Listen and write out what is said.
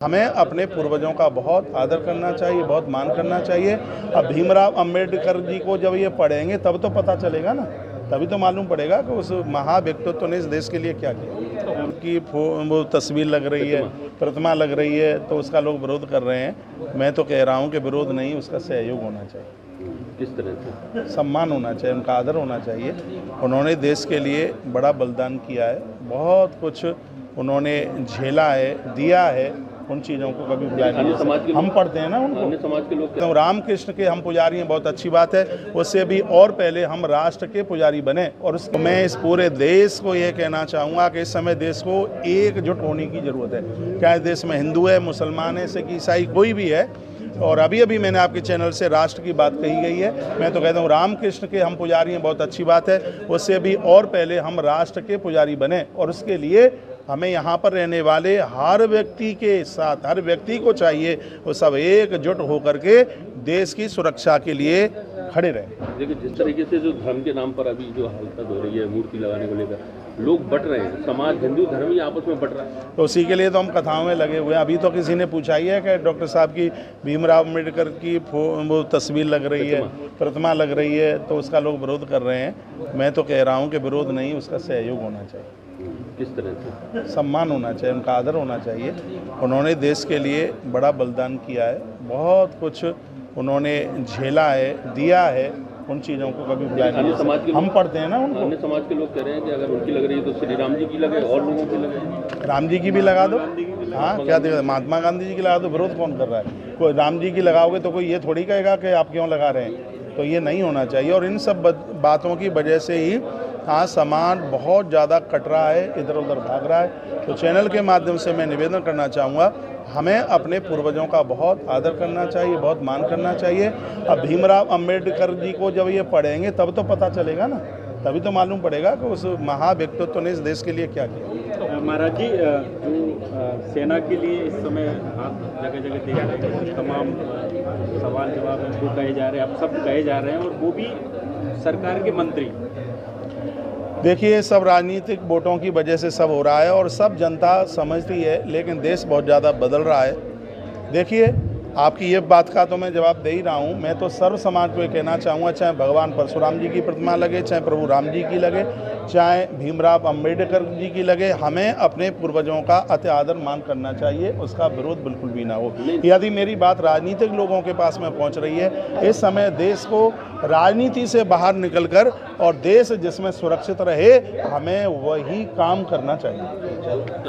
हमें अपने पूर्वजों का बहुत आदर करना चाहिए, बहुत मान करना चाहिए। अब भीमराव अंबेडकर जी को जब ये पढ़ेंगे तब तो पता चलेगा ना, तभी तो मालूम पड़ेगा कि उस महाव्यक्तित्व ने इस देश के लिए क्या किया। उनकी वो तस्वीर लग रही है, प्रतिमा लग रही है, तो उसका लोग विरोध कर रहे हैं। मैं तो कह रहा हूँ कि विरोध नहीं, उसका सहयोग होना चाहिए। किस तरह से? सम्मान होना चाहिए, उनका आदर होना चाहिए। उन्होंने देश के लिए बड़ा बलिदान किया है, बहुत कुछ उन्होंने झेला है, दिया है। उन चीज़ों को कभी भुलाया नहीं। हम पढ़ते हैं ना उनको। समाज के लोग तो रामकृष्ण के हम पुजारी हैं, बहुत अच्छी बात है। उससे भी और पहले हम राष्ट्र के पुजारी बने। और मैं इस पूरे देश को ये कहना चाहूँगा कि इस समय देश को एकजुट होने की ज़रूरत है। क्या इस देश में हिंदू है, मुसलमान है, सिख, ईसाई, कोई भी है। और अभी अभी मैंने आपके चैनल से राष्ट्र की बात कही गई है। मैं तो कहता हूँ रामकृष्ण के हम पुजारी हैं, बहुत अच्छी बात है। उससे भी और पहले हम राष्ट्र के पुजारी बने। और उसके लिए हमें यहाँ पर रहने वाले हर व्यक्ति के साथ, हर व्यक्ति को चाहिए वो सब एकजुट होकर के देश की सुरक्षा के लिए खड़े रहें। देखिए, जिस तरीके से जो धर्म के नाम पर अभी जो हालत हो रही है, मूर्ति लगाने को लेकर लोग बट रहे हैं, समाज हिंदू धर्म ही आपस में बट रहा है, तो उसी के लिए तो हम कथाओं में लगे हुए हैं। अभी तो किसी ने पूछा ही है कि डॉक्टर साहब की भीमराव अम्बेडकर की वो तस्वीर लग रही है, प्रतिमा लग रही है, तो उसका लोग विरोध कर रहे हैं। मैं तो कह रहा हूँ कि विरोध नहीं, उसका सहयोग होना चाहिए। किस तरह से? सम्मान होना चाहिए, उनका आदर होना चाहिए। उन्होंने देश के लिए बड़ा बलिदान किया है, बहुत कुछ उन्होंने झेला है, दिया है। उन चीज़ों को कभी भुलाया नहीं। हम पढ़ते हैं ना उनको। अन्य समाज के लोग कह रहे हैं कि अगर उनकी लग रही है तो श्री राम जी की लगे और लोगों की लगे। राम जी की भी लगा दो। हाँ, क्या दिक्कत? महात्मा गांधी जी की लगा दो, विरोध कौन कर रहा है? कोई राम जी की लगाओगे तो कोई ये थोड़ी कहेगा कि आप क्यों लगा रहे हैं। तो ये नहीं होना चाहिए। और इन सब बातों की वजह से ही आज समाज बहुत ज़्यादा कट रहा है, इधर उधर भाग रहा है। तो चैनल के माध्यम से मैं निवेदन करना चाहूँगा, हमें अपने पूर्वजों का बहुत आदर करना चाहिए, बहुत मान करना चाहिए। अब भीमराव अंबेडकर जी को जब ये पढ़ेंगे तब तो पता चलेगा ना, तभी तो मालूम पड़ेगा कि उस महाव्यक्तित्व ने इस देश के लिए क्या किया। महाराज जी, जो सेना के लिए इस समय आप जगह जगह देख रहे हैं, तमाम सवाल जवाब उनको कहे जा रहे हैं, अब सब कहे जा रहे हैं, और वो भी सरकार के मंत्री। देखिए, सब राजनीतिक वोटों की वजह से सब हो रहा है और सब जनता समझती है, लेकिन देश बहुत ज़्यादा बदल रहा है। देखिए, आपकी ये बात का तो मैं जवाब दे ही रहा हूँ। मैं तो सर्व समाज को ये कहना चाहूँगा, चाहे भगवान परशुराम जी की प्रतिमा लगे, चाहे प्रभु राम जी की लगे, चाहे भीमराव अंबेडकर जी की लगे, हमें अपने पूर्वजों का अति आदर मान करना चाहिए, उसका विरोध बिल्कुल भी ना हो। यदि मेरी बात राजनीतिक लोगों के पास में पहुँच रही है, इस समय देश को राजनीति से बाहर निकलकर और देश जिसमें सुरक्षित रहे, हमें वही काम करना चाहिए।